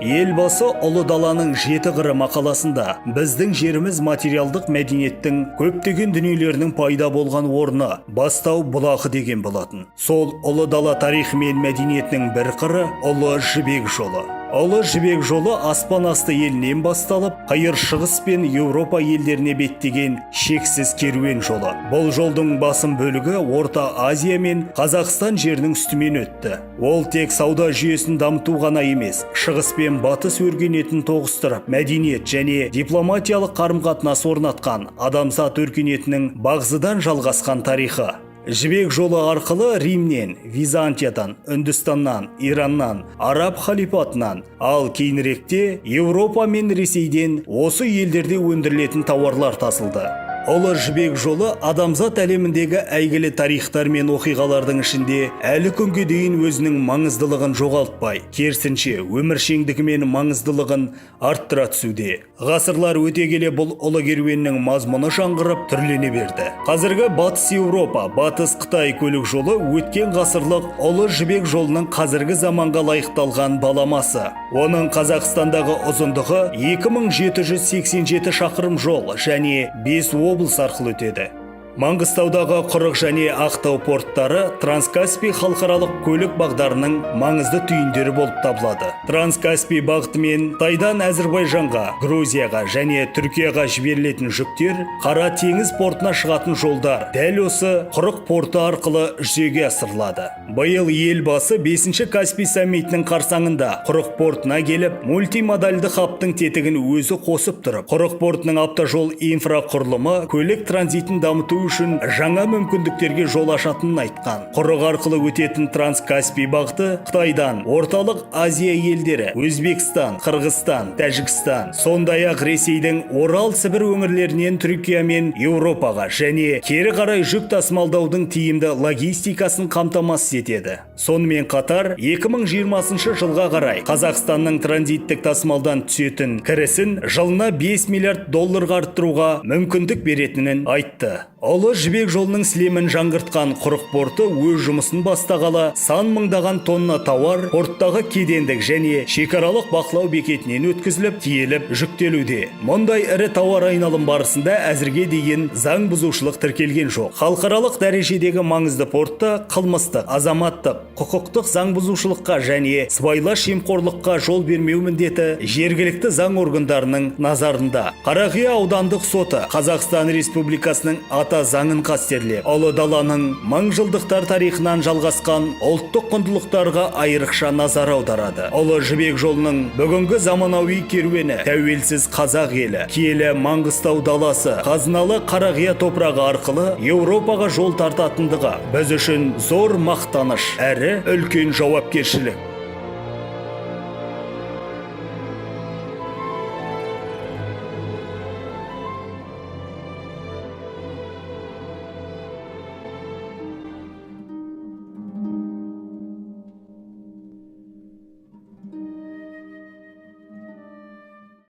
Елбасы ұлы даланың 7 қыры мақаласында біздің жеріміз материалдық мәдениеттің көптеген дүниелерінің пайда болған орны, бастау бұлағы деген болатын. Сол ұлы дала тарихы мен мәдениетінің бір қыры ұлы жібек жолы. Ұлы жібек жолы аспан асты елінен басталып, қиыр шығыс пен Еуропа елдеріне беттеген шексіз керуен жолы. Бұл жолдың басым бөлігі Орта Азия мен Қазақстан жерінің үстімен өтті. Ол тек сауда жүйесін дамыту ғана емес, шығыс пен батыс өркениетін тоғыстырып, мәдениет және дипломатиялық қарым-қатынас орнатқан адамзат өркениетінің бағзыдан жалғасқан тарихы. Жібек жолы арқылы Римнен, Византиядан, Үндістаннан, Ираннан, Араб халифатынан, ал кейініректе Еуропа мен Ресейден осы елдерде өндірілетін тауарлар тасылды. Ұлы жібек жолы адамзат әлеміндегі әйгілі тарихтар мен оқиғалардың ішінде әлі күнге дейін өзінің маңыздылығын жоғалтпай, керісінше өміршеңдігі мен маңыздылығын арттыра түсуде. Ғасырлар өте келе бұл ұлы керуеннің мазмұны жаңғырып түрлене берді. Қазіргі батыс Еуропа, батыс Қытай көлік жолы өткен ғасырлық ұлы жібек жолының қазіргі заманға лайықталған баламасы. Оның Қазақстандағы ұзындығы 2787 шақырым жол және 5 облыс арқылы өтеді. Маңғыстаудағы Құрық және Ақтау порттары Транскаспий халықаралық көлік бағдарының маңызды түйіндері болып табылады. Транскаспий бағытымен Қытайдан Әзірбайжанға, Грузияға және Түркияға жіберілетін жүктер Қара теңіз портына шығатын жолдар дәл осы Құрық порты арқылы жүзеге асырылады. Биыл елбасы 5-ші Каспий саммитінің қарсаңында Құрық портына келіп, мультимодальды хабтың тетігін өзі қосып тұрып, Құрық портының автожол инфрақұрылымы көлік транзитін дамыту үшін жаңа мүмкіндіктерге жол ашатынын айтқан. Құрық арқылы өтетін Транскаспий бағыты Қытайдан орталық Азия елдері, Өзбекстан, Қырғызстан, Тәжікстан, сондай-ақ Ресейдің Орал, Сібір өңірлерінен Түркия мен Еуропаға және кері қарай жүк тасымалдаудың тиімді логистикасын қамтамасыз етеді. Сонымен қатар 2020 жылға қарай Қазақстанның транзиттік тасымалдан түсетін кірісін жылына 5 миллиард долларға арттыруға мүмкіндік беретінін айтты. Ұлы жібек жолының сілемін жаңғыртқан Құрық порты өз жұмысын бастағалы сан мыңдаған тонна тауар порттағы кедендік және шекаралық бақылау бекетінен өткізіліп, тиеліп жүктелуде. Мұндай ірі тауар айналым барысында әзірге дейін заң бұзушылық тіркелген жоқ. Халықаралық дәрежедегі маңызды портта қылмыстық, азаматтық, құқықтық заң бұзушылыққа және сыбайлас жемқорлыққа жол бермеу міндеті жергілікті заң органдарының назарында. Қарақия аудандық соты Қазақстан Республикасының ата заңын қастерлеп, ұлы даланың мыңжылдықтар тарихынан жалғасқан ұлттық құндылықтарға айрықша назар аударады. Ұлы жібек жолының бүгінгі заманауи керуені тәуелсіз қазақ елі, киелі Маңғыстау даласы, қазыналы Қарақия топырағы арқылы Еуропаға жол тартатындығы біз үшін зор мақтаныш әрі үлкен жауапкершілік.